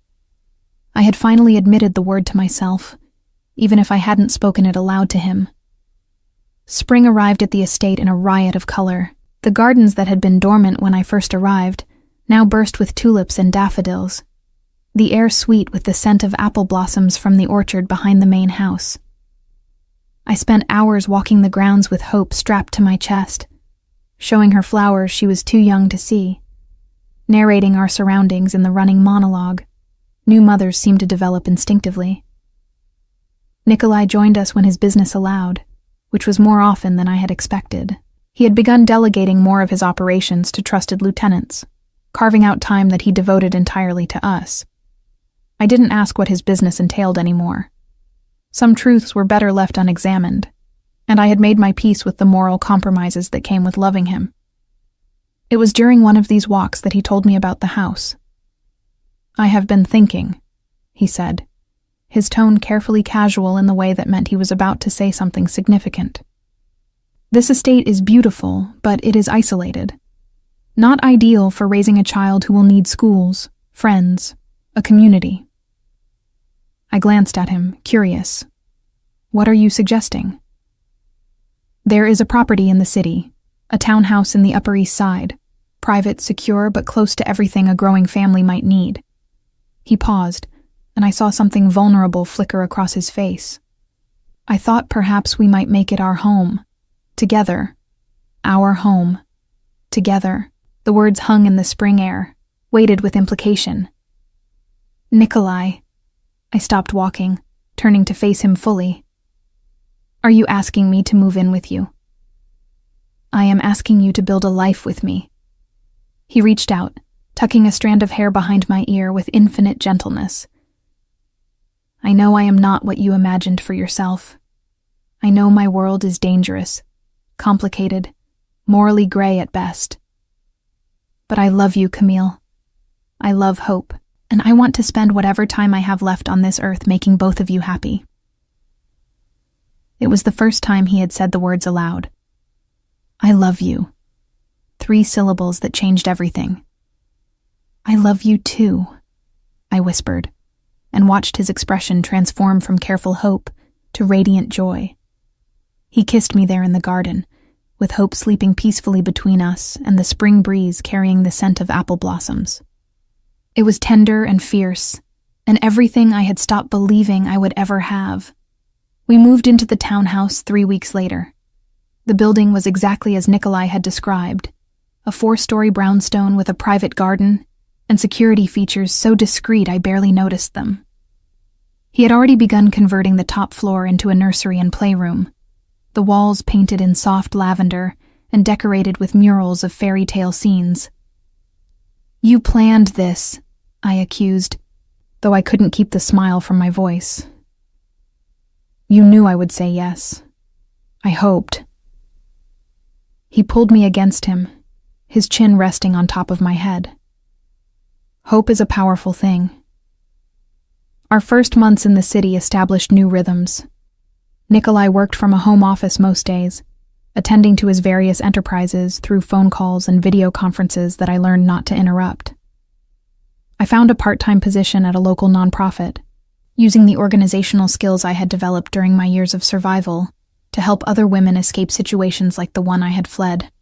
I had finally admitted the word to myself, even if I hadn't spoken it aloud to him. Spring arrived at the estate in a riot of color. The gardens that had been dormant when I first arrived now burst with tulips and daffodils, the air sweet with the scent of apple blossoms from the orchard behind the main house. I spent hours walking the grounds with Hope strapped to my chest, showing her flowers she was too young to see, narrating our surroundings in the running monologue. New mothers seemed to develop instinctively. Nikolai joined us when his business allowed, which was more often than I had expected. He had begun delegating more of his operations to trusted lieutenants, carving out time that he devoted entirely to us. I didn't ask what his business entailed anymore. Some truths were better left unexamined, and I had made my peace with the moral compromises that came with loving him. It was during one of these walks that he told me about the house. "I have been thinking," he said, his tone carefully casual in the way that meant he was about to say something significant. "This estate is beautiful, but it is isolated. Not ideal for raising a child who will need schools, friends, a community." I glanced at him, curious. "What are you suggesting?" "There is a property in the city, a townhouse in the Upper East Side, private, secure, but close to everything a growing family might need." He paused, and I saw something vulnerable flicker across his face. "I thought perhaps we might make it our home. Together. Our home. Together." The words hung in the spring air, weighted with implication. "Nikolai." I stopped walking, turning to face him fully. "Are you asking me to move in with you?" "I am asking you to build a life with me." He reached out, tucking a strand of hair behind my ear with infinite gentleness. "I know I am not what you imagined for yourself. I know my world is dangerous, complicated, morally gray at best. But I love you, Camille. I love Hope, and I want to spend whatever time I have left on this earth making both of you happy." It was the first time he had said the words aloud. "I love you." 3 syllables that changed everything. "I love you too," I whispered, and watched his expression transform from careful hope to radiant joy. He kissed me there in the garden, with Hope sleeping peacefully between us and the spring breeze carrying the scent of apple blossoms. It was tender and fierce, and everything I had stopped believing I would ever have. We moved into the townhouse 3 weeks later. The building was exactly as Nikolai had described, a 4-story brownstone with a private garden and security features so discreet I barely noticed them. He had already begun converting the top floor into a nursery and playroom, the walls painted in soft lavender and decorated with murals of fairy tale scenes. "You planned this," I accused, though I couldn't keep the smile from my voice. "You knew I would say yes. I hoped." He pulled me against him, his chin resting on top of my head. Hope is a powerful thing. Our first months in the city established new rhythms. Nikolai worked from a home office most days, attending to his various enterprises through phone calls and video conferences that I learned not to interrupt. I found a part-time position at a local nonprofit, using the organizational skills I had developed during my years of survival to help other women escape situations like the one I had fled.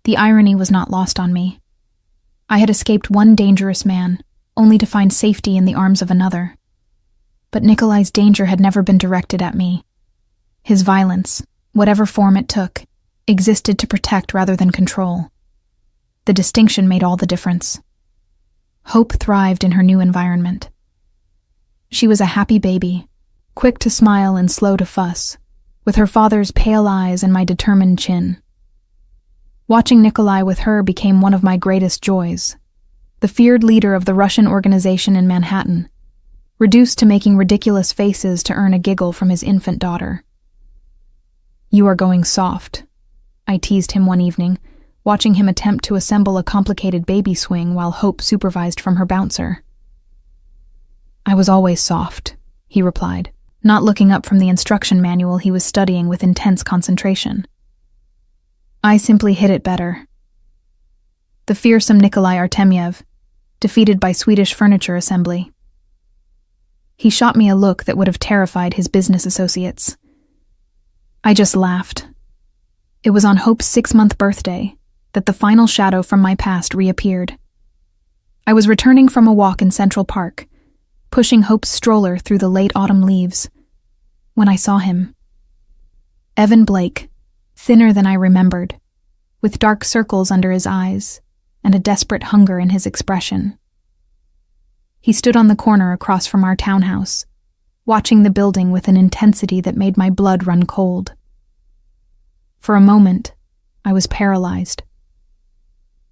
The irony was not lost on me. I had escaped one dangerous man, only to find safety in the arms of another. But Nikolai's danger had never been directed at me. His violence, whatever form it took, existed to protect rather than control. The distinction made all the difference. Hope thrived in her new environment. She was a happy baby, quick to smile and slow to fuss, with her father's pale eyes and my determined chin. Watching Nikolai with her became one of my greatest joys. The feared leader of the Russian organization in Manhattan, reduced to making ridiculous faces to earn a giggle from his infant daughter. "You are going soft," I teased him one evening, watching him attempt to assemble a complicated baby swing while Hope supervised from her bouncer. "I was always soft," he replied, not looking up from the instruction manual he was studying with intense concentration. "I simply hit it better." The fearsome Nikolai Artemyev, defeated by Swedish furniture assembly. He shot me a look that would have terrified his business associates. I just laughed. It was on Hope's 6-month birthday that the final shadow from my past reappeared. I was returning from a walk in Central Park, pushing Hope's stroller through the late autumn leaves, when I saw him. Evan Blake, thinner than I remembered, with dark circles under his eyes and a desperate hunger in his expression. He stood on the corner across from our townhouse, watching the building with an intensity that made my blood run cold. For a moment, I was paralyzed.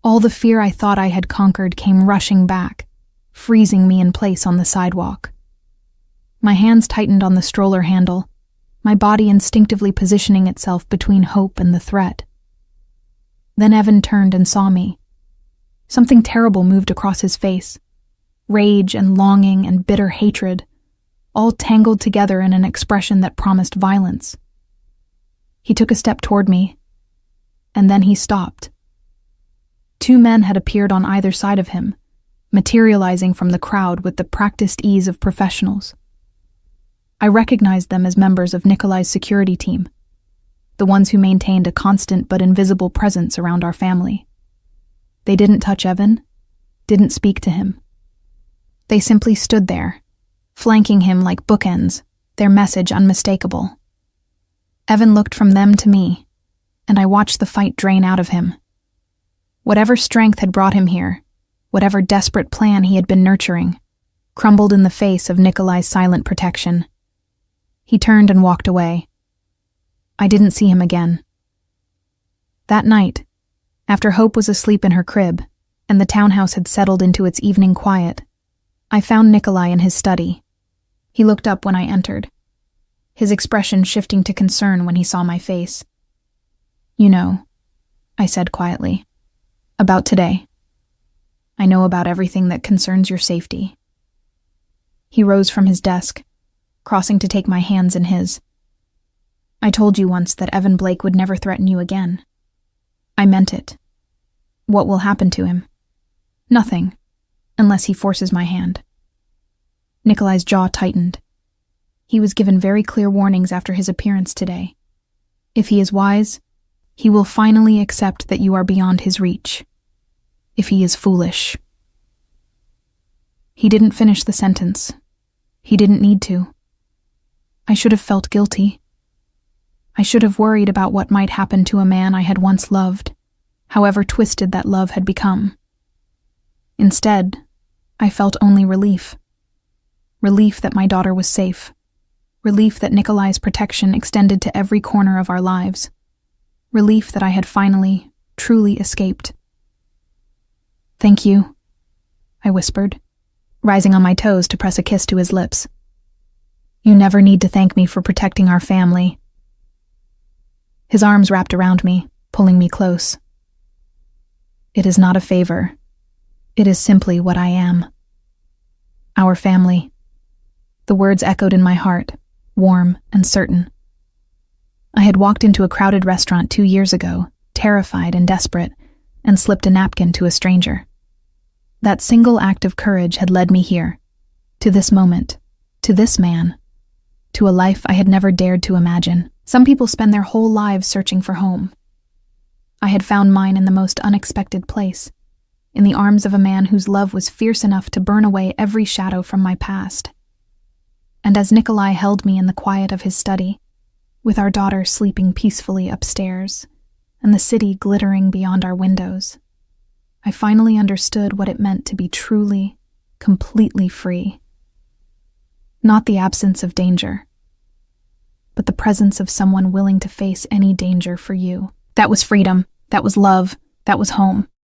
All the fear I thought I had conquered came rushing back, freezing me in place on the sidewalk. My hands tightened on the stroller handle, my body instinctively positioning itself between Hope and the threat. Then Evan turned and saw me. Something terrible moved across his face. Rage and longing and bitter hatred, all tangled together in an expression that promised violence. He took a step toward me, and then he stopped. 2 men had appeared on either side of him, materializing from the crowd with the practiced ease of professionals. I recognized them as members of Nikolai's security team, the ones who maintained a constant but invisible presence around our family. They didn't touch Evan, didn't speak to him. They simply stood there, flanking him like bookends, their message unmistakable. Evan looked from them to me, and I watched the fight drain out of him. Whatever strength had brought him here, whatever desperate plan he had been nurturing, crumbled in the face of Nikolai's silent protection. He turned and walked away. I didn't see him again. That night, after Hope was asleep in her crib, and the townhouse had settled into its evening quiet, I found Nikolai in his study. He looked up when I entered, his expression shifting to concern when he saw my face. "You know," I said quietly, "about today. I know about everything that concerns your safety." He rose from his desk, crossing to take my hands in his. "I told you once that Evan Blake would never threaten you again. I meant it. What will happen to him? Nothing, unless he forces my hand." Nikolai's jaw tightened. He was given very clear warnings after his appearance today. If he is wise, he will finally accept that you are beyond his reach. If he is foolish. He didn't finish the sentence. He didn't need to. I should have felt guilty. I should have worried about what might happen to a man I had once loved, however twisted that love had become. Instead, I felt only relief. Relief that my daughter was safe. Relief that Nikolai's protection extended to every corner of our lives. Relief that I had finally, truly escaped. "Thank you," I whispered, rising on my toes to press a kiss to his lips. "You never need to thank me for protecting our family." His arms wrapped around me, pulling me close. "It is not a favor. It is simply what I am. Our family." The words echoed in my heart, warm and certain. I had walked into a crowded restaurant 2 years ago, terrified and desperate, and slipped a napkin to a stranger. That single act of courage had led me here, to this moment, to this man, to a life I had never dared to imagine. Some people spend their whole lives searching for home. I had found mine in the most unexpected place, in the arms of a man whose love was fierce enough to burn away every shadow from my past. And as Nikolai held me in the quiet of his study, with our daughter sleeping peacefully upstairs, and the city glittering beyond our windows, I finally understood what it meant to be truly, completely free. Not the absence of danger, but the presence of someone willing to face any danger for you. That was freedom. That was love. That was home.